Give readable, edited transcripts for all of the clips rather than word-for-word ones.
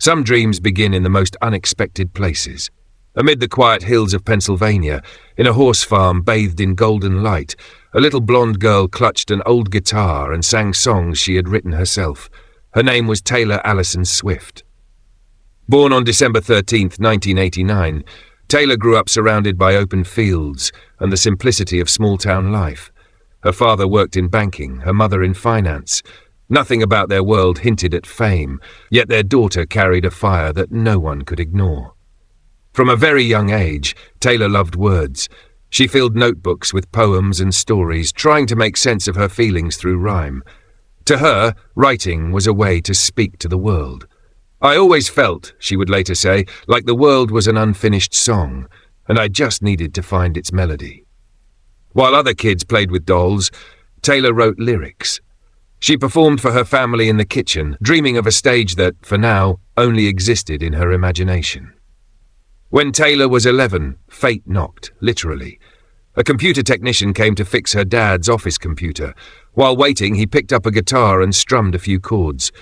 Some dreams begin in the most unexpected places. Amid the quiet hills of Pennsylvania, in a horse farm bathed in golden light, a little blonde girl clutched an old guitar and sang songs she had written herself. Her name was Taylor Allison Swift. Born on December 13, 1989, Taylor grew up surrounded by open fields and the simplicity of small-town life. Her father worked in banking, her mother in finance. Nothing about their world hinted at fame, yet their daughter carried a fire that no one could ignore. From a very young age, Taylor loved words. She filled notebooks with poems and stories, trying to make sense of her feelings through rhyme. To her, writing was a way to speak to the world. "I always felt," she would later say, "like the world was an unfinished song, and I just needed to find its melody." While other kids played with dolls, Taylor wrote lyrics. She performed for her family in the kitchen, dreaming of a stage that, for now, only existed in her imagination. When Taylor was 11, fate knocked, literally. A computer technician came to fix her dad's office computer. While waiting, he picked up a guitar and strummed a few chords.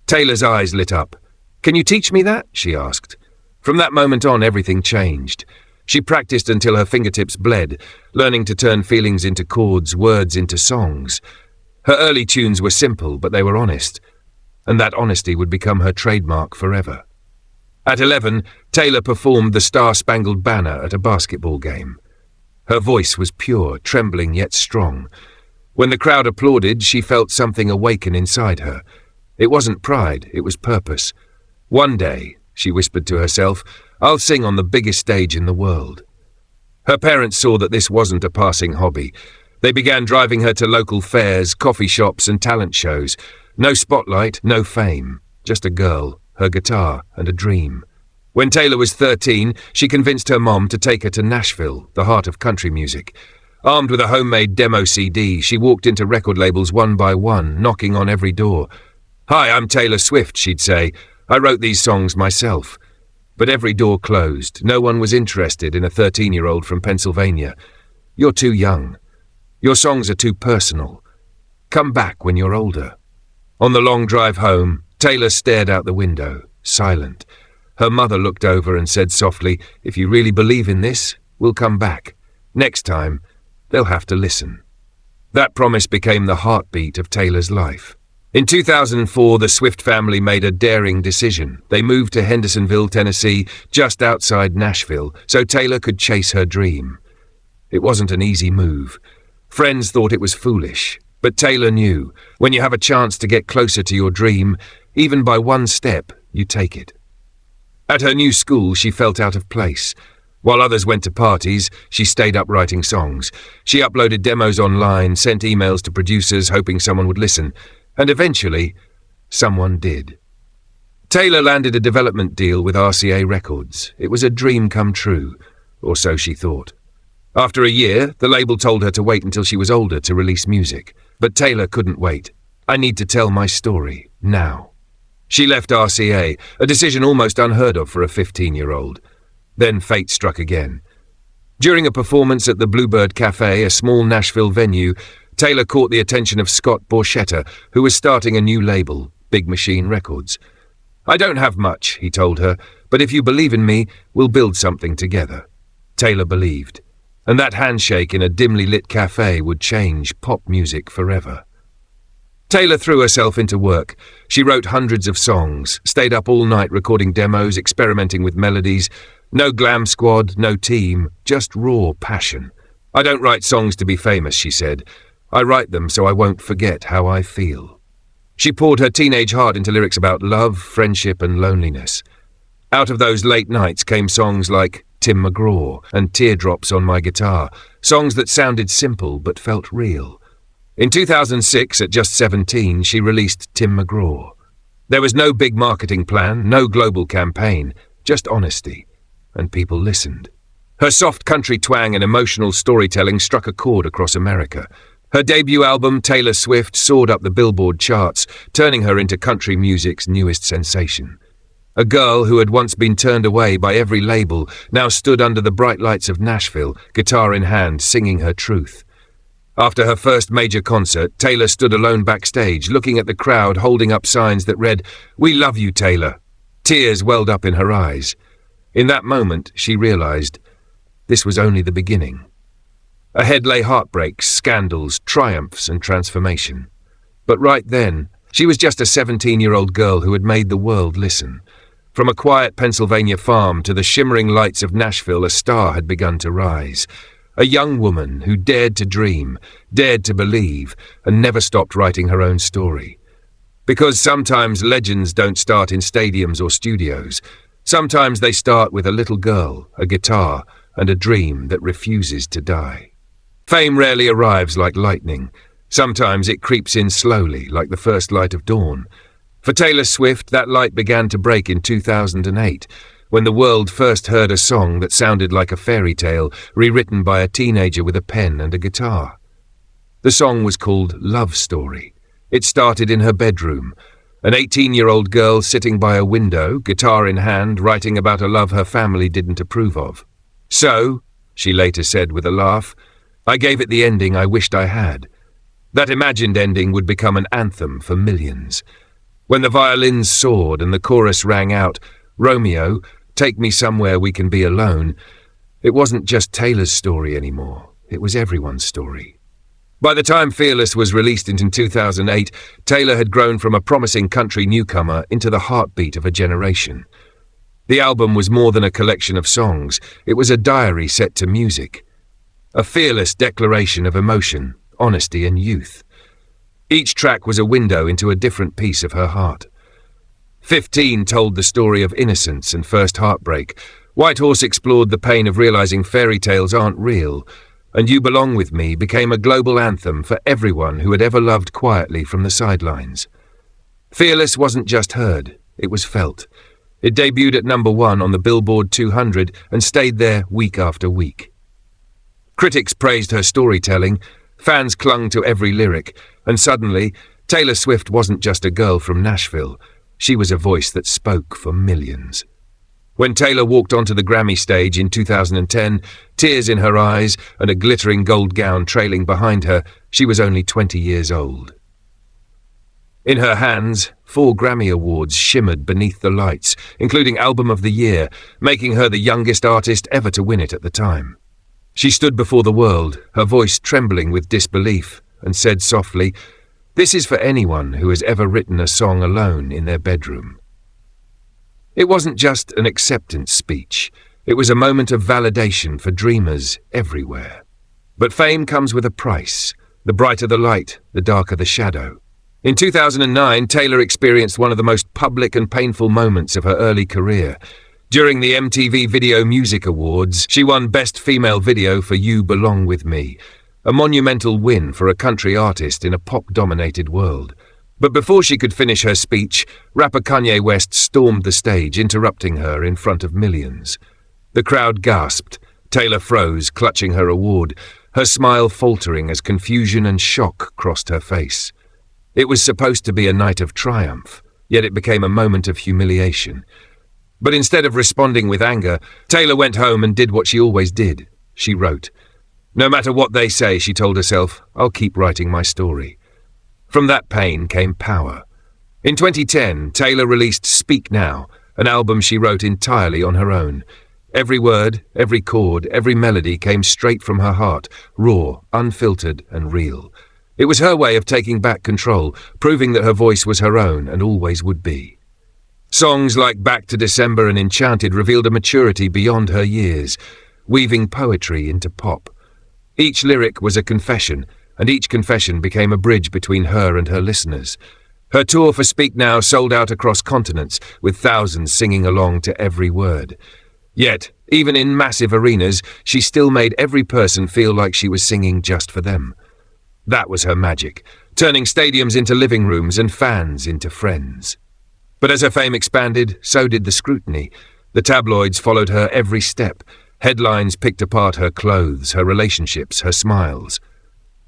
Taylor's eyes lit up. "Can you teach me that?" she asked. From that moment on, everything changed. She practiced until her fingertips bled, learning to turn feelings into chords, words into songs. Her early tunes were simple, but they were honest, and that honesty would become her trademark forever. At 11, Taylor performed the Star-Spangled Banner at a basketball game. Her voice was pure, trembling yet strong. When the crowd applauded, she felt something awaken inside her. It wasn't pride, it was purpose. "One day," she whispered to herself, "I'll sing on the biggest stage in the world." Her parents saw that this wasn't a passing hobby. They began driving her to local fairs, coffee shops, and talent shows. No spotlight, no fame, just a girl, her guitar, and a dream. When Taylor was 13, she convinced her mom to take her to Nashville, the heart of country music. Armed with a homemade demo CD, she walked into record labels one by one, knocking on every door. "Hi, I'm Taylor Swift," she'd say. "I wrote these songs myself." But every door closed. No one was interested in a 13-year-old from Pennsylvania. "You're too young. Your songs are too personal. Come back when you're older." On the long drive home, Taylor stared out the window, silent. Her mother looked over and said softly, "If you really believe in this, we'll come back. Next time, they'll have to listen." That promise became the heartbeat of Taylor's life. In 2004, the Swift family made a daring decision. They moved to Hendersonville, Tennessee, just outside Nashville, so Taylor could chase her dream. It wasn't an easy move. Friends thought it was foolish, but Taylor knew, when you have a chance to get closer to your dream, even by one step, you take it. At her new school, she felt out of place. While others went to parties, she stayed up writing songs. She uploaded demos online, sent emails to producers hoping someone would listen. And eventually, someone did. Taylor landed a development deal with RCA Records. It was a dream come true, or so she thought. After a year, the label told her to wait until she was older to release music. But Taylor couldn't wait. "I need to tell my story, now." She left RCA, a decision almost unheard of for a 15-year-old. Then fate struck again. During a performance at the Bluebird Cafe, a small Nashville venue, Taylor caught the attention of Scott Borchetta, who was starting a new label, Big Machine Records. "I don't have much," he told her, "but if you believe in me, we'll build something together." Taylor believed, and that handshake in a dimly lit cafe would change pop music forever. Taylor threw herself into work. She wrote hundreds of songs, stayed up all night recording demos, experimenting with melodies. No glam squad, no team, just raw passion. "I don't write songs to be famous," she said. "I write them so I won't forget how I feel." She poured her teenage heart into lyrics about love, friendship, and loneliness. Out of those late nights came songs like Tim McGraw and Teardrops on My Guitar, songs that sounded simple but felt real. In 2006, at just 17, she released Tim McGraw. There was no big marketing plan, no global campaign, just honesty, and people listened. Her soft country twang and emotional storytelling struck a chord across America. Her debut album, Taylor Swift, soared up the Billboard charts, turning her into country music's newest sensation. A girl who had once been turned away by every label now stood under the bright lights of Nashville, guitar in hand, singing her truth. After her first major concert, Taylor stood alone backstage, looking at the crowd, holding up signs that read, "We love you, Taylor." Tears welled up in her eyes. In that moment, she realized this was only the beginning. Ahead lay heartbreaks, scandals, triumphs, and transformation. But right then, she was just a 17-year-old girl who had made the world listen. From a quiet Pennsylvania farm to the shimmering lights of Nashville, a star had begun to rise. A young woman who dared to dream, dared to believe, and never stopped writing her own story. Because sometimes legends don't start in stadiums or studios. Sometimes they start with a little girl, a guitar, and a dream that refuses to die. Fame rarely arrives like lightning. Sometimes it creeps in slowly, like the first light of dawn. For Taylor Swift, that light began to break in 2008, when the world first heard a song that sounded like a fairy tale, rewritten by a teenager with a pen and a guitar. The song was called Love Story. It started in her bedroom, an 18-year-old girl sitting by a window, guitar in hand, writing about a love her family didn't approve of. So, she later said with a laugh, I gave it the ending I wished I had. That imagined ending would become an anthem for millions. When the violins soared and the chorus rang out, Romeo, take me somewhere we can be alone, it wasn't just Taylor's story anymore. It was everyone's story. By the time Fearless was released in 2008, Taylor had grown from a promising country newcomer into the heartbeat of a generation. The album was more than a collection of songs. It was a diary set to music. A fearless declaration of emotion, honesty, and youth. Each track was a window into a different piece of her heart. 15 told the story of innocence and first heartbreak. Whitehorse explored the pain of realizing fairy tales aren't real. And You Belong With Me became a global anthem for everyone who had ever loved quietly from the sidelines. Fearless wasn't just heard, it was felt. It debuted at #1 on the Billboard 200 and stayed there week after week. Critics praised her storytelling, fans clung to every lyric, and suddenly, Taylor Swift wasn't just a girl from Nashville. She was a voice that spoke for millions. When Taylor walked onto the Grammy stage in 2010, tears in her eyes and a glittering gold gown trailing behind her, she was only 20 years old. In her hands, 4 Grammy Awards shimmered beneath the lights, including Album of the Year, making her the youngest artist ever to win it at the time. She stood before the world, her voice trembling with disbelief, and said softly, "This is for anyone who has ever written a song alone in their bedroom." It wasn't just an acceptance speech. It was a moment of validation for dreamers everywhere. But fame comes with a price. The brighter the light, the darker the shadow. In 2009, Taylor experienced one of the most public and painful moments of her early career. During the MTV Video Music Awards, she won Best Female Video for You Belong With Me, a monumental win for a country artist in a pop-dominated world. But before she could finish her speech, rapper Kanye West stormed the stage, interrupting her in front of millions. The crowd gasped. Taylor froze, clutching her award, her smile faltering as confusion and shock crossed her face. It was supposed to be a night of triumph, yet it became a moment of humiliation. But instead of responding with anger, Taylor went home and did what she always did. She wrote. No matter what they say, she told herself, I'll keep writing my story. From that pain came power. In 2010, Taylor released Speak Now, an album she wrote entirely on her own. Every word, every chord, every melody came straight from her heart, raw, unfiltered, and real. It was her way of taking back control, proving that her voice was her own and always would be. Songs like Back to December and Enchanted revealed a maturity beyond her years, weaving poetry into pop. Each lyric was a confession, and each confession became a bridge between her and her listeners. Her tour for Speak Now sold out across continents, with thousands singing along to every word. Yet, even in massive arenas, she still made every person feel like she was singing just for them. That was her magic, turning stadiums into living rooms and fans into friends. But as her fame expanded, so did the scrutiny. The tabloids followed her every step. Headlines picked apart her clothes, her relationships, her smiles.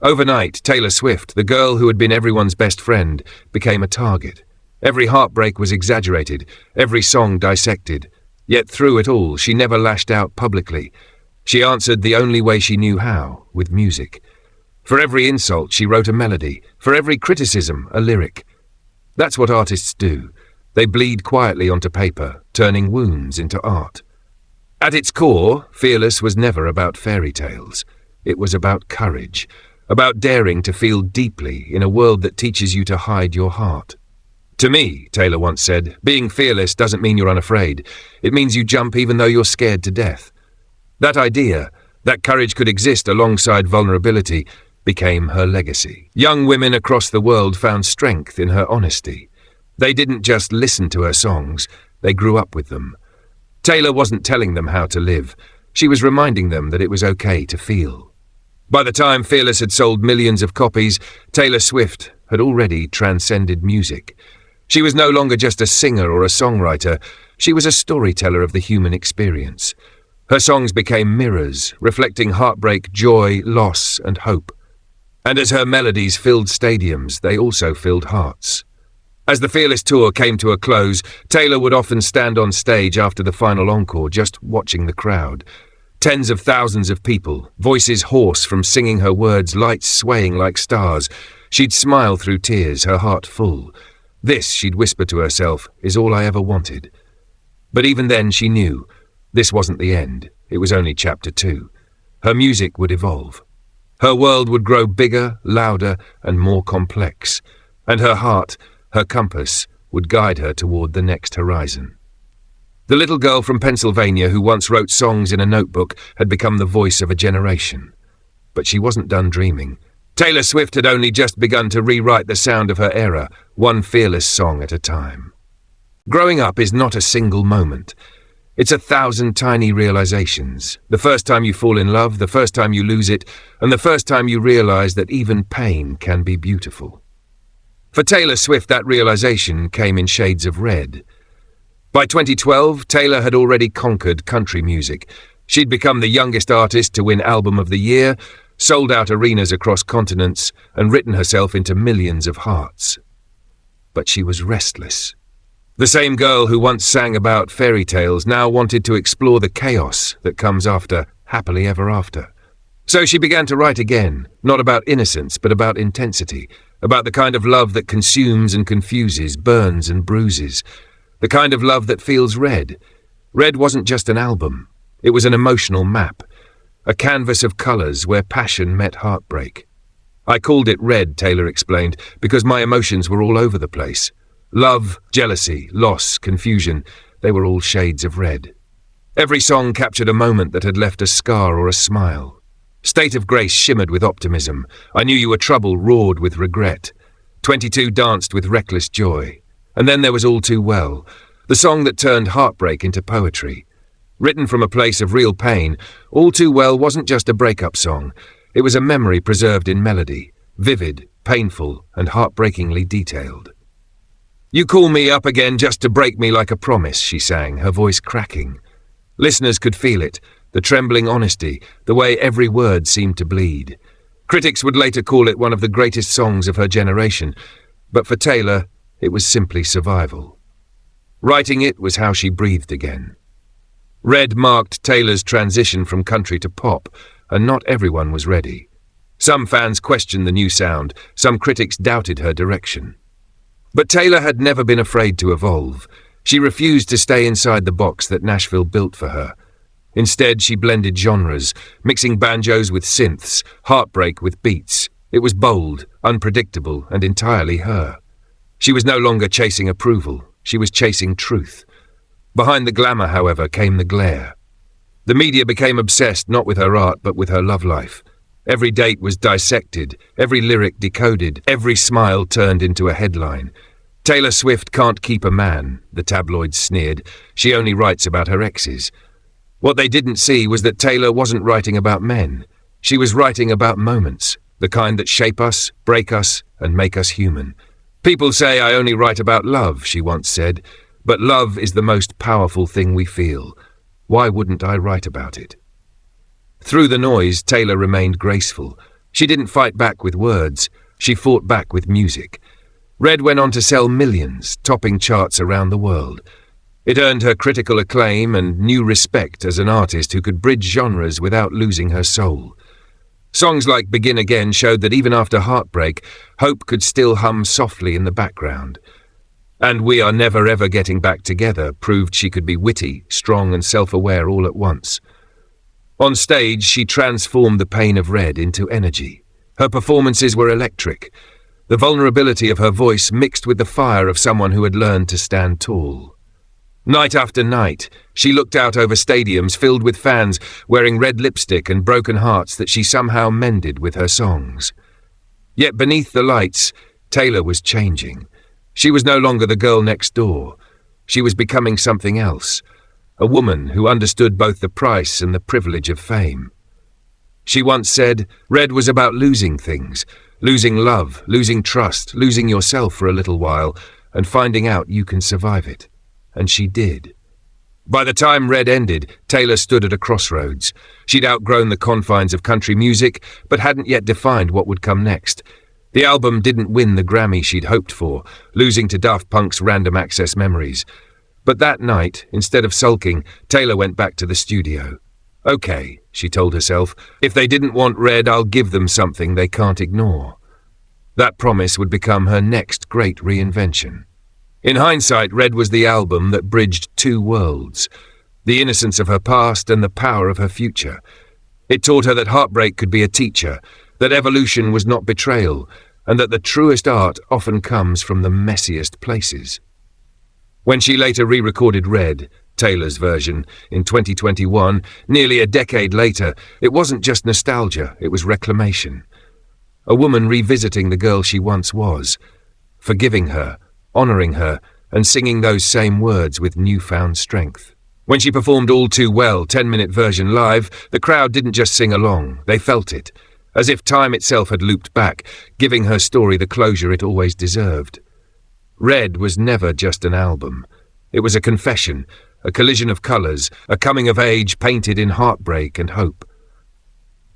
Overnight, Taylor Swift, the girl who had been everyone's best friend, became a target. Every heartbreak was exaggerated, every song dissected. Yet through it all, she never lashed out publicly. She answered the only way she knew how, with music. For every insult, she wrote a melody. For every criticism, a lyric. That's what artists do. They bleed quietly onto paper, turning wounds into art. At its core, Fearless was never about fairy tales. It was about courage, about daring to feel deeply in a world that teaches you to hide your heart. To me, Taylor once said, being fearless doesn't mean you're unafraid. It means you jump even though you're scared to death. That idea, that courage could exist alongside vulnerability, became her legacy. Young women across the world found strength in her honesty. They didn't just listen to her songs, they grew up with them. Taylor wasn't telling them how to live. She was reminding them that it was okay to feel. By the time Fearless had sold millions of copies, Taylor Swift had already transcended music. She was no longer just a singer or a songwriter. She was a storyteller of the human experience. Her songs became mirrors, reflecting heartbreak, joy, loss, and hope. And as her melodies filled stadiums, they also filled hearts. As the Fearless tour came to a close, Taylor would often stand on stage after the final encore, just watching the crowd. Tens of thousands of people, voices hoarse from singing her words, lights swaying like stars. She'd smile through tears, her heart full. This, she'd whisper to herself, is all I ever wanted. But even then she knew this wasn't the end. It was only chapter 2. Her music would evolve. Her world would grow bigger, louder, and more complex. And her heart, her compass, would guide her toward the next horizon. The little girl from Pennsylvania who once wrote songs in a notebook had become the voice of a generation. But she wasn't done dreaming. Taylor Swift had only just begun to rewrite the sound of her era, one fearless song at a time. Growing up is not a single moment. It's 1,000 tiny realizations. The first time you fall in love, the first time you lose it, and the first time you realize that even pain can be beautiful. For Taylor Swift, that realization came in shades of red. By 2012, Taylor had already conquered country music. She'd become the youngest artist to win Album of the Year, sold out arenas across continents, and written herself into millions of hearts. But she was restless. The same girl who once sang about fairy tales now wanted to explore the chaos that comes after Happily Ever After. So she began to write again, not about innocence, but about intensity, about the kind of love that consumes and confuses, burns and bruises, the kind of love that feels red. Red wasn't just an album. It was an emotional map, a canvas of colors where passion met heartbreak. I called it Red, Taylor explained, because my emotions were all over the place. Love, jealousy, loss, confusion, they were all shades of red. Every song captured a moment that had left a scar or a smile. State of Grace shimmered with optimism. I Knew You Were Trouble roared with regret. 22 danced with reckless joy. And then there was All Too Well, the song that turned heartbreak into poetry. Written from a place of real pain, All Too Well wasn't just a breakup song. It was a memory preserved in melody, vivid, painful, and heartbreakingly detailed. You call me up again just to break me like a promise, she sang, her voice cracking. Listeners could feel it, the trembling honesty, the way every word seemed to bleed. Critics would later call it one of the greatest songs of her generation, but for Taylor, it was simply survival. Writing it was how she breathed again. Red marked Taylor's transition from country to pop, and not everyone was ready. Some fans questioned the new sound, some critics doubted her direction. But Taylor had never been afraid to evolve. She refused to stay inside the box that Nashville built for her. Instead, she blended genres, mixing banjos with synths, heartbreak with beats. It was bold, unpredictable, and entirely her. She was no longer chasing approval. She was chasing truth. Behind the glamour, however, came the glare. The media became obsessed not with her art, but with her love life. Every date was dissected, every lyric decoded, every smile turned into a headline. Taylor Swift can't keep a man, the tabloids sneered. She only writes about her exes. What they didn't see was that Taylor wasn't writing about men. She was writing about moments, the kind that shape us, break us, and make us human. People say I only write about love, she once said, but love is the most powerful thing we feel. Why wouldn't I write about it? Through the noise, Taylor remained graceful. She didn't fight back with words. She fought back with music. Red went on to sell millions, topping charts around the world. It earned her critical acclaim and new respect as an artist who could bridge genres without losing her soul. Songs like Begin Again showed that even after heartbreak, hope could still hum softly in the background. And We Are Never Ever Getting Back Together proved she could be witty, strong and self-aware all at once. On stage, she transformed the pain of Red into energy. Her performances were electric. The vulnerability of her voice mixed with the fire of someone who had learned to stand tall. Night after night, she looked out over stadiums filled with fans wearing red lipstick and broken hearts that she somehow mended with her songs. Yet beneath the lights, Taylor was changing. She was no longer the girl next door. She was becoming something else, a woman who understood both the price and the privilege of fame. She once said, Red was about losing things, losing love, losing trust, losing yourself for a little while, and finding out you can survive it. And she did. By the time Red ended, Taylor stood at a crossroads. She'd outgrown the confines of country music, but hadn't yet defined what would come next. The album didn't win the Grammy she'd hoped for, losing to Daft Punk's Random Access Memories. But that night, instead of sulking, Taylor went back to the studio. Okay, she told herself, if they didn't want Red, I'll give them something they can't ignore. That promise would become her next great reinvention. In hindsight, Red was the album that bridged two worlds, the innocence of her past and the power of her future. It taught her that heartbreak could be a teacher, that evolution was not betrayal, and that the truest art often comes from the messiest places. When she later re-recorded Red, Taylor's version, in 2021, nearly a decade later, it wasn't just nostalgia, it was reclamation. A woman revisiting the girl she once was, forgiving her, honouring her, and singing those same words with newfound strength. When she performed All Too Well 10-minute version live, the crowd didn't just sing along, they felt it, as if time itself had looped back, giving her story the closure it always deserved. Red was never just an album. It was a confession, a collision of colours, a coming of age painted in heartbreak and hope.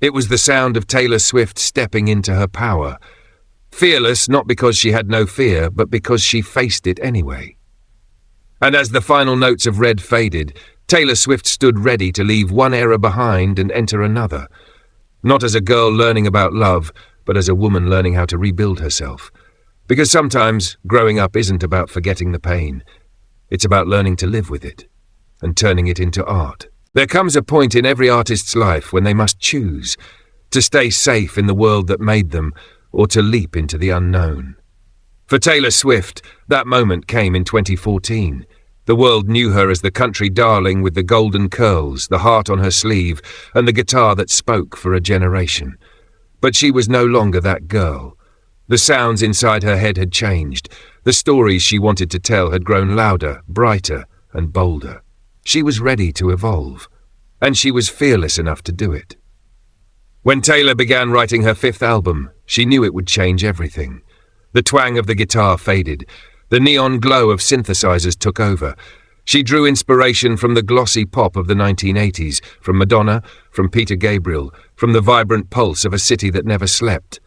It was the sound of Taylor Swift stepping into her power, fearless not because she had no fear, but because she faced it anyway. And as the final notes of Red faded, Taylor Swift stood ready to leave one era behind and enter another. Not as a girl learning about love, but as a woman learning how to rebuild herself. Because sometimes growing up isn't about forgetting the pain. It's about learning to live with it and turning it into art. There comes a point in every artist's life when they must choose to stay safe in the world that made them or to leap into the unknown. For Taylor Swift, that moment came in 2014. The world knew her as the country darling with the golden curls, the heart on her sleeve, and the guitar that spoke for a generation. But she was no longer that girl. The sounds inside her head had changed. The stories she wanted to tell had grown louder, brighter, and bolder. She was ready to evolve, and she was fearless enough to do it. When Taylor began writing her fifth album, she knew it would change everything. The twang of the guitar faded. The neon glow of synthesizers took over. She drew inspiration from the glossy pop of the 1980s, from Madonna, from Peter Gabriel, from the vibrant pulse of a city that never slept.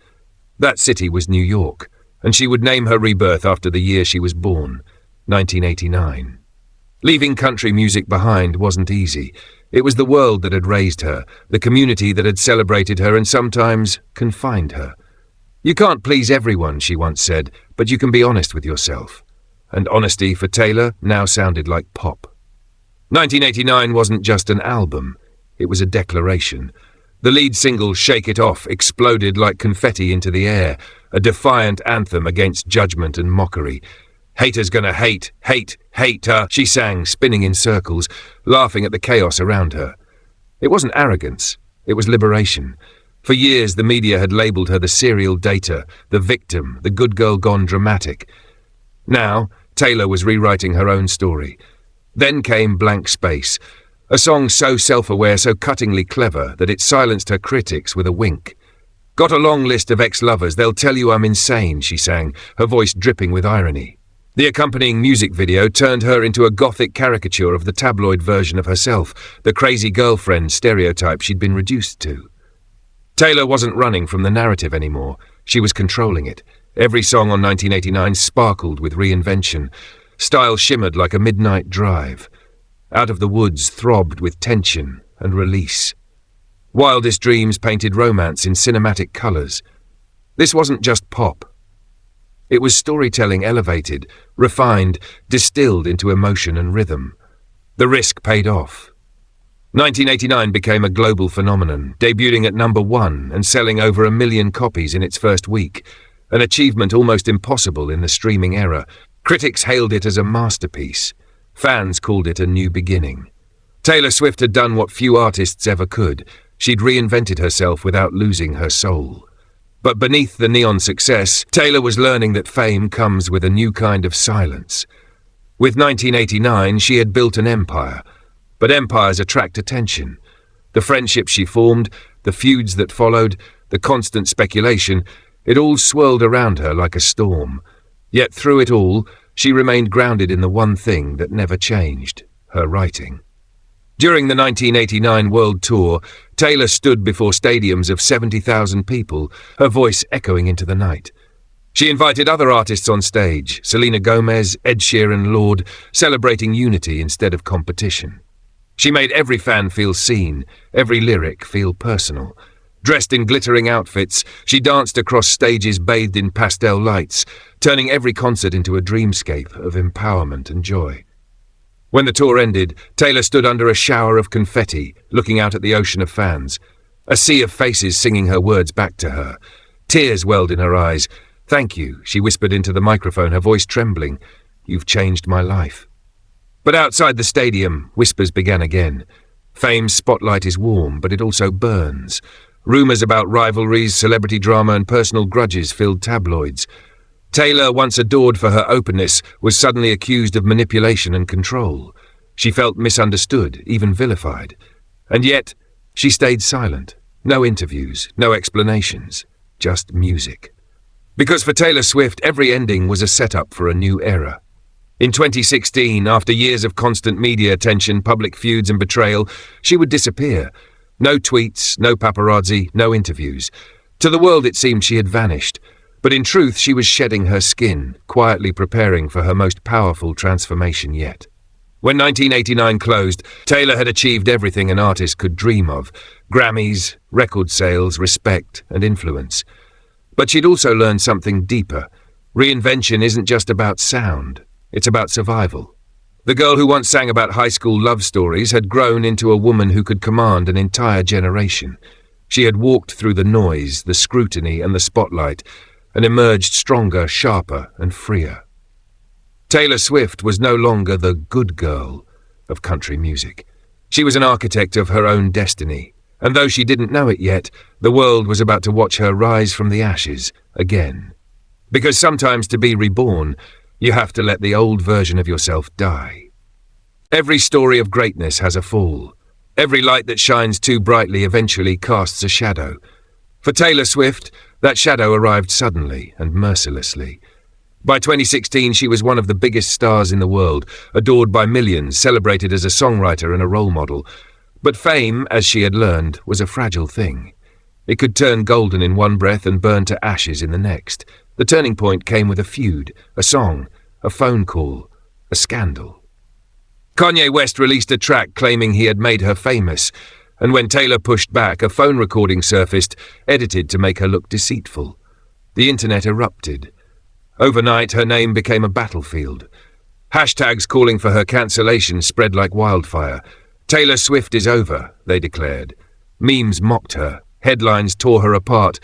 That city was New York, and she would name her rebirth after the year she was born, 1989. Leaving country music behind wasn't easy. It was the world that had raised her, the community that had celebrated her and sometimes confined her. You can't please everyone, she once said, but you can be honest with yourself. And honesty for Taylor now sounded like pop. 1989 wasn't just an album, it was a declaration. The lead single, Shake It Off, exploded like confetti into the air, a defiant anthem against judgment and mockery. Haters gonna hate, hate, hate her, she sang, spinning in circles, laughing at the chaos around her. It wasn't arrogance, it was liberation. For years the media had labelled her the serial dater, the victim, the good girl gone dramatic. Now, Taylor was rewriting her own story. Then came Blank Space, a song so self-aware, so cuttingly clever that it silenced her critics with a wink. Got a long list of ex-lovers, they'll tell you I'm insane, she sang, her voice dripping with irony. The accompanying music video turned her into a gothic caricature of the tabloid version of herself, the crazy girlfriend stereotype she'd been reduced to. Taylor wasn't running from the narrative anymore. She was controlling it. Every song on 1989 sparkled with reinvention. Style shimmered like a midnight drive. Out of the Woods throbbed with tension and release. Wildest Dreams painted romance in cinematic colours. This wasn't just pop. It was storytelling elevated, refined, distilled into emotion and rhythm. The risk paid off. 1989 became a global phenomenon, debuting at #1 and selling over 1 million copies in its first week, an achievement almost impossible in the streaming era. Critics hailed it as a masterpiece. Fans called it a new beginning. Taylor Swift had done what few artists ever could. She'd reinvented herself without losing her soul. But beneath the neon success, Taylor was learning that fame comes with a new kind of silence. With 1989, she had built an empire. But empires attract attention. The friendships she formed, the feuds that followed, the constant speculation, it all swirled around her like a storm. Yet through it all, she remained grounded in the one thing that never changed, her writing. During the 1989 World Tour, Taylor stood before stadiums of 70,000 people, her voice echoing into the night. She invited other artists on stage, Selena Gomez, Ed Sheeran, Lorde, celebrating unity instead of competition. She made every fan feel seen, every lyric feel personal. Dressed in glittering outfits, she danced across stages bathed in pastel lights, turning every concert into a dreamscape of empowerment and joy. When the tour ended, Taylor stood under a shower of confetti, looking out at the ocean of fans. A sea of faces singing her words back to her. Tears welled in her eyes. "Thank you," she whispered into the microphone, her voice trembling. "You've changed my life." But outside the stadium, whispers began again. Fame's spotlight is warm, but it also burns. Rumours about rivalries, celebrity drama, and personal grudges filled tabloids. Taylor, once adored for her openness, was suddenly accused of manipulation and control. She felt misunderstood, even vilified. And yet, she stayed silent. No interviews, no explanations, just music. Because for Taylor Swift, every ending was a setup for a new era. In 2016, after years of constant media attention, public feuds and betrayal, she would disappear. No tweets, no paparazzi, no interviews. To the world it seemed she had vanished, but in truth she was shedding her skin, quietly preparing for her most powerful transformation yet. When 1989 closed, Taylor had achieved everything an artist could dream of: Grammys, record sales, respect, and influence. But she'd also learned something deeper. Reinvention isn't just about sound. It's about survival. The girl who once sang about high school love stories had grown into a woman who could command an entire generation. She had walked through the noise, the scrutiny, and the spotlight, and emerged stronger, sharper, and freer. Taylor Swift was no longer the good girl of country music. She was an architect of her own destiny, and though she didn't know it yet, the world was about to watch her rise from the ashes again. Because sometimes to be reborn, you have to let the old version of yourself die. Every story of greatness has a fall. Every light that shines too brightly eventually casts a shadow. For Taylor Swift, that shadow arrived suddenly and mercilessly. By 2016, she was one of the biggest stars in the world, adored by millions, celebrated as a songwriter and a role model. But fame, as she had learned, was a fragile thing. It could turn golden in one breath and burn to ashes in the next. The turning point came with a feud, a song, a phone call, a scandal. Kanye West released a track claiming he had made her famous, and when Taylor pushed back, a phone recording surfaced, edited to make her look deceitful. The internet erupted. Overnight, her name became a battlefield. Hashtags calling for her cancellation spread like wildfire. Taylor Swift is over, they declared. Memes mocked her, headlines tore her apart,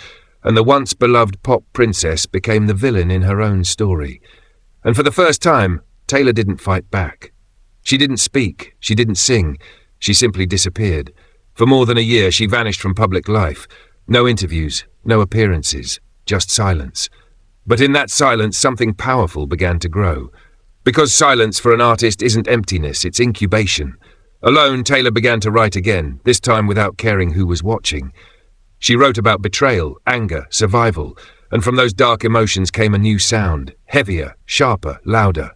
and the once beloved pop princess became the villain in her own story. And for the first time, Taylor didn't fight back. She didn't speak, she didn't sing, she simply disappeared. For more than a year, she vanished from public life. No interviews, no appearances, just silence. But in that silence, something powerful began to grow. Because silence for an artist isn't emptiness, it's incubation. Alone, Taylor began to write again, this time without caring who was watching. She wrote about betrayal, anger, survival, and from those dark emotions came a new sound, heavier, sharper, louder.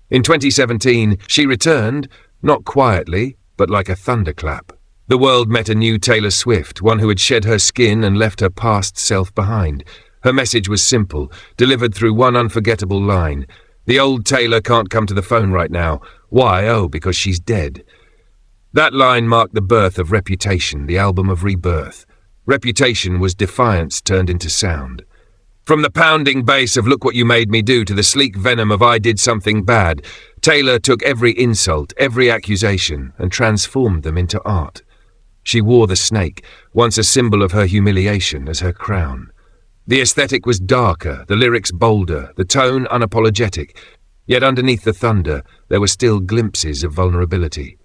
In 2017, she returned, not quietly, but like a thunderclap. The world met a new Taylor Swift, one who had shed her skin and left her past self behind. Her message was simple, delivered through one unforgettable line. The old Taylor can't come to the phone right now. Why? Oh, because she's dead. That line marked the birth of Reputation, the album of rebirth. Reputation was defiance turned into sound. From the pounding bass of "Look What You Made Me Do" to the sleek venom of "I Did Something Bad," Taylor took every insult, every accusation, and transformed them into art. She wore the snake, once a symbol of her humiliation, as her crown. The aesthetic was darker, the lyrics bolder, the tone unapologetic, yet underneath the thunder there were still glimpses of vulnerability.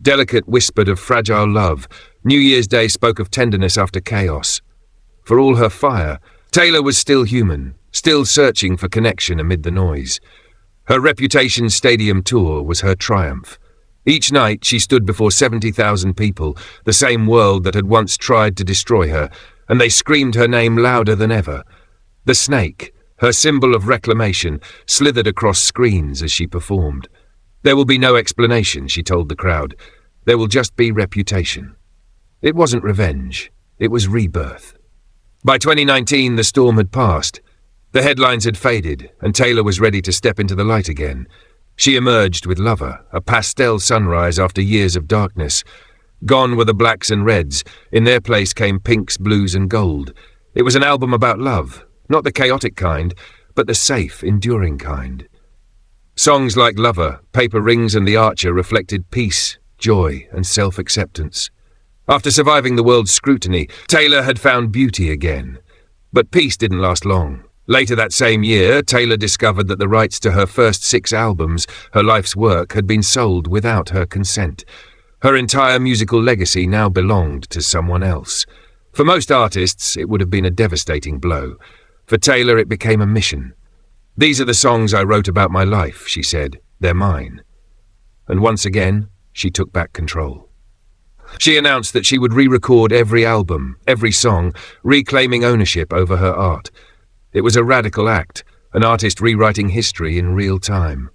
Delicate whispered of fragile love, New Year's Day spoke of tenderness after chaos. For all her fire, Taylor was still human, still searching for connection amid the noise. Her Reputation Stadium tour was her triumph. Each night she stood before 70,000 people, the same world that had once tried to destroy her, and they screamed her name louder than ever. The snake, her symbol of reclamation, slithered across screens as she performed. There will be no explanation, she told the crowd. There will just be reputation. It wasn't revenge. It was rebirth. By 2019, the storm had passed. The headlines had faded, and Taylor was ready to step into the light again. She emerged with Lover, a pastel sunrise after years of darkness. Gone were the blacks and reds. In their place came pinks, blues, and gold. It was an album about love, not the chaotic kind, but the safe, enduring kind. Songs like Lover, Paper Rings, and The Archer reflected peace, joy, and self-acceptance. After surviving the world's scrutiny, Taylor had found beauty again. But peace didn't last long. Later that same year, Taylor discovered that the rights to her first 6 albums, her life's work, had been sold without her consent. Her entire musical legacy now belonged to someone else. For most artists, it would have been a devastating blow. For Taylor, it became a mission. "These are the songs I wrote about my life," she said. "They're mine." And once again, she took back control. She announced that she would re-record every album, every song, reclaiming ownership over her art. It was a radical act, an artist rewriting history in real time.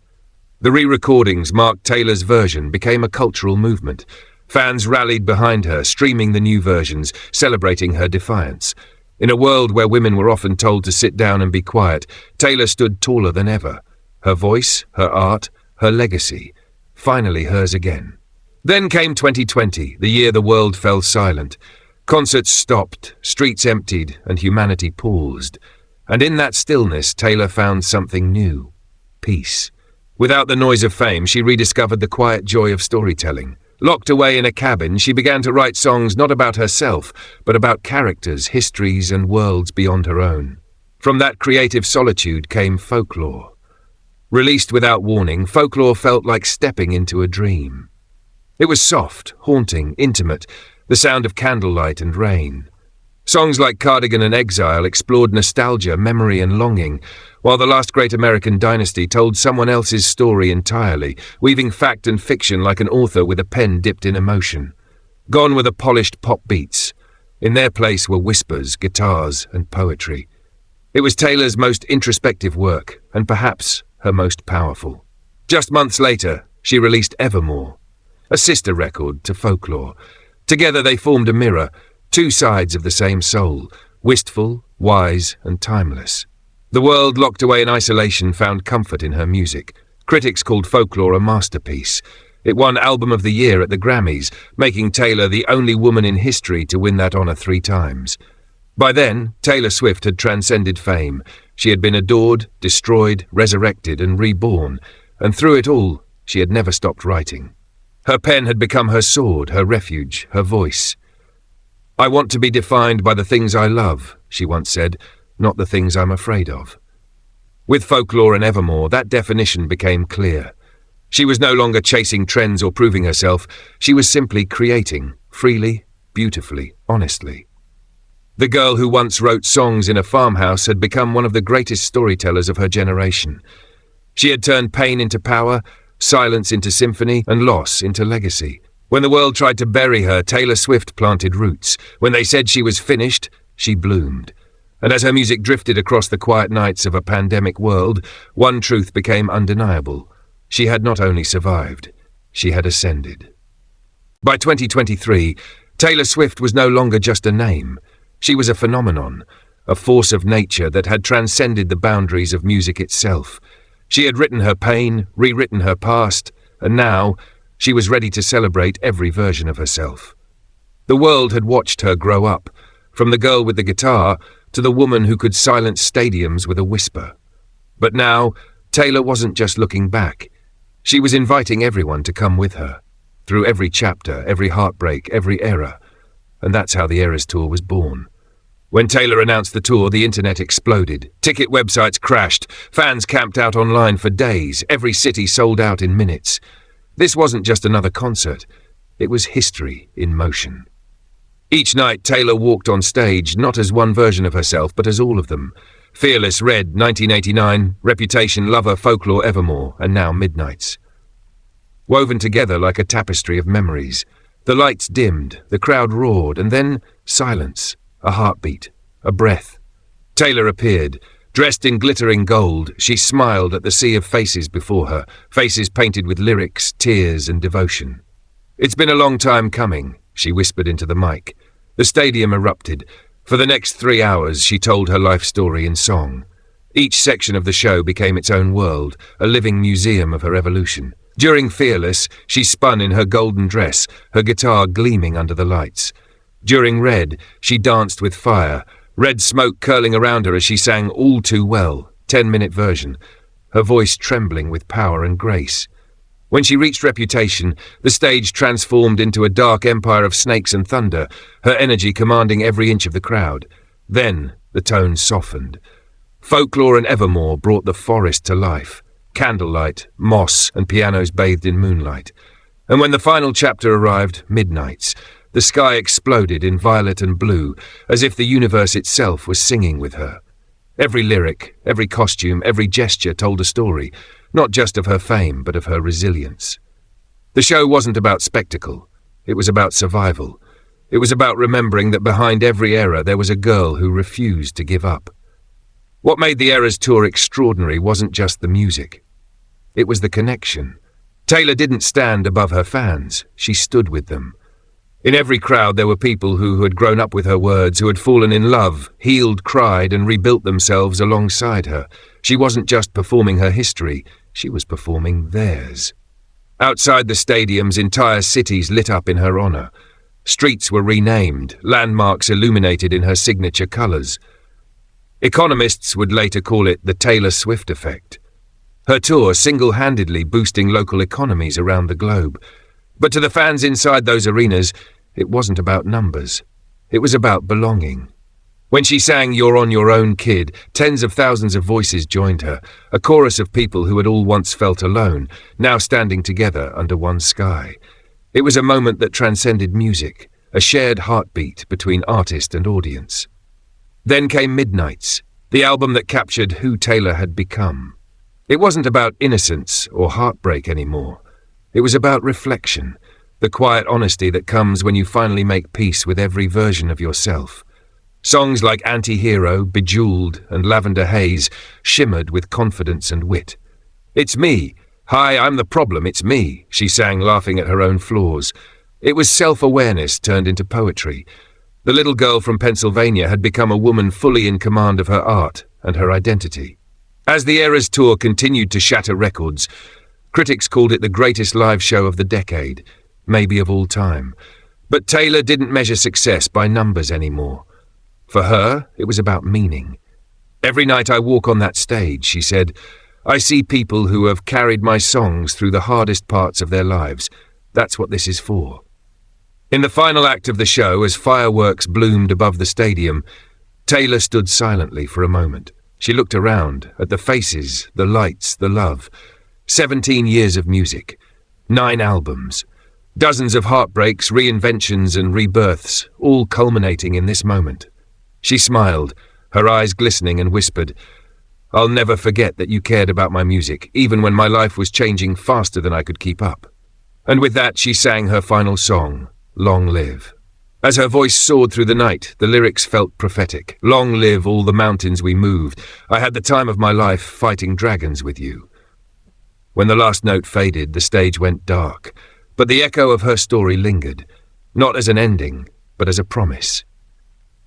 The re-recordings marked Taylor's version, became a cultural movement. Fans rallied behind her, streaming the new versions, celebrating her defiance. In a world where women were often told to sit down and be quiet, Taylor stood taller than ever. Her voice, her art, her legacy, finally hers again. Then came 2020, the year the world fell silent. Concerts stopped, streets emptied, and humanity paused. And in that stillness, Taylor found something new: peace. Without the noise of fame, she rediscovered the quiet joy of storytelling. Locked away in a cabin, she began to write songs not about herself, but about characters, histories, and worlds beyond her own. From that creative solitude came Folklore. Released without warning, Folklore felt like stepping into a dream. It was soft, haunting, intimate, the sound of candlelight and rain. Songs like Cardigan and Exile explored nostalgia, memory, and longing, while The Last Great American Dynasty told someone else's story entirely, weaving fact and fiction like an author with a pen dipped in emotion. Gone were the polished pop beats. In their place were whispers, guitars, and poetry. It was Taylor's most introspective work, and perhaps her most powerful. Just months later, she released Evermore, a sister record to Folklore. Together they formed a mirror, 2 sides of the same soul, wistful, wise, and timeless. The world locked away in isolation found comfort in her music. Critics called Folklore a masterpiece. It won Album of the Year at the Grammys, making Taylor the only woman in history to win that honor 3 times. By then, Taylor Swift had transcended fame. She had been adored, destroyed, resurrected, and reborn, and through it all, she had never stopped writing. Her pen had become her sword, her refuge, her voice. "I want to be defined by the things I love," she once said, "not the things I'm afraid of." With Folklore and Evermore, that definition became clear. She was no longer chasing trends or proving herself. She was simply creating, freely, beautifully, honestly. The girl who once wrote songs in a farmhouse had become one of the greatest storytellers of her generation. She had turned pain into power, silence into symphony, and loss into legacy. When the world tried to bury her, Taylor Swift planted roots. When they said she was finished, she bloomed. And as her music drifted across the quiet nights of a pandemic world, one truth became undeniable. She had not only survived, she had ascended. By 2023, Taylor Swift was no longer just a name. She was a phenomenon, a force of nature that had transcended the boundaries of music itself. She had written her pain, rewritten her past, and now she was ready to celebrate every version of herself. The world had watched her grow up, from the girl with the guitar to the woman who could silence stadiums with a whisper. But now, Taylor wasn't just looking back. She was inviting everyone to come with her, through every chapter, every heartbreak, every era. And that's how the Eras Tour was born. When Taylor announced the tour, the internet exploded. Ticket websites crashed. Fans camped out online for days. Every city sold out in minutes. This wasn't just another concert. It was history in motion. Each night, Taylor walked on stage, not as one version of herself, but as all of them. Fearless, Red, 1989, Reputation, Lover, Folklore, Evermore, and now Midnights. Woven together like a tapestry of memories. The lights dimmed, the crowd roared, and then silence, a heartbeat, a breath. Taylor appeared. Dressed in glittering gold, she smiled at the sea of faces before her, faces painted with lyrics, tears, and devotion. "It's been a long time coming," she whispered into the mic. The stadium erupted. For the next 3 hours, she told her life story in song. Each section of the show became its own world, a living museum of her evolution. During Fearless, she spun in her golden dress, her guitar gleaming under the lights. During Red, she danced with fire, red smoke curling around her as she sang All Too Well, 10-minute version, her voice trembling with power and grace. When she reached Reputation, the stage transformed into a dark empire of snakes and thunder, her energy commanding every inch of the crowd. Then the tones softened. Folklore and Evermore brought the forest to life. Candlelight, moss, and pianos bathed in moonlight. And when the final chapter arrived, Midnights, the sky exploded in violet and blue, as if the universe itself was singing with her. Every lyric, every costume, every gesture told a story, not just of her fame, but of her resilience. The show wasn't about spectacle. It was about survival. It was about remembering that behind every era there was a girl who refused to give up. What made the Eras Tour extraordinary wasn't just the music. It was the connection. Taylor didn't stand above her fans. She stood with them. In every crowd there were people who had grown up with her words, who had fallen in love, healed, cried, and rebuilt themselves alongside her. She wasn't just performing her history, she was performing theirs. Outside the stadiums, entire cities lit up in her honor. Streets were renamed, landmarks illuminated in her signature colors. Economists would later call it the Taylor Swift effect. Her tour single-handedly boosting local economies around the globe. But to the fans inside those arenas, it wasn't about numbers. It was about belonging. When she sang You're on Your Own, Kid, tens of thousands of voices joined her, a chorus of people who had all once felt alone, now standing together under one sky. It was a moment that transcended music, a shared heartbeat between artist and audience. Then came Midnights, the album that captured who Taylor had become. It wasn't about innocence or heartbreak anymore. It was about reflection, the quiet honesty that comes when you finally make peace with every version of yourself. Songs like Anti-Hero, Bejeweled, and Lavender Haze shimmered with confidence and wit. "It's me. Hi, I'm the problem, it's me," she sang, laughing at her own flaws. It was self-awareness turned into poetry. The little girl from Pennsylvania had become a woman fully in command of her art and her identity. As the Eras Tour continued to shatter records, critics called it the greatest live show of the decade, maybe of all time. But Taylor didn't measure success by numbers anymore. For her, it was about meaning. "Every night I walk on that stage," she said, "I see people who have carried my songs through the hardest parts of their lives. That's what this is for." In the final act of the show, as fireworks bloomed above the stadium, Taylor stood silently for a moment. She looked around, at the faces, the lights, the love. 17 years of music, 9 albums, dozens of heartbreaks, reinventions and rebirths, all culminating in this moment. She smiled, her eyes glistening, and whispered, "I'll never forget that you cared about my music, even when my life was changing faster than I could keep up." And with that, she sang her final song, Long Live. As her voice soared through the night, the lyrics felt prophetic. "Long live all the mountains we moved. I had the time of my life fighting dragons with you." When the last note faded, the stage went dark, but the echo of her story lingered, not as an ending, but as a promise.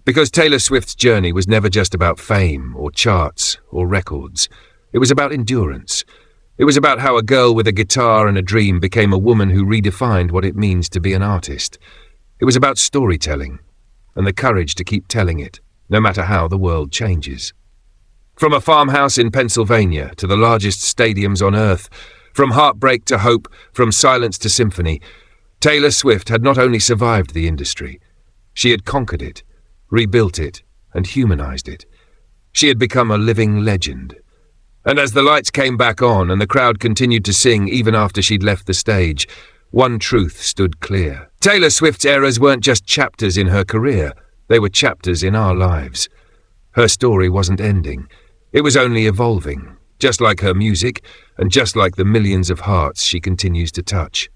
Because Taylor Swift's journey was never just about fame or charts or records. It was about endurance. It was about how a girl with a guitar and a dream became a woman who redefined what it means to be an artist. It was about storytelling and the courage to keep telling it, no matter how the world changes. From a farmhouse in Pennsylvania to the largest stadiums on earth, from heartbreak to hope, from silence to symphony, Taylor Swift had not only survived the industry, she had conquered it, rebuilt it, and humanized it. She had become a living legend. And as the lights came back on and the crowd continued to sing even after she'd left the stage, one truth stood clear. Taylor Swift's eras weren't just chapters in her career, they were chapters in our lives. Her story wasn't ending. It was only evolving, just like her music and just like the millions of hearts she continues to touch.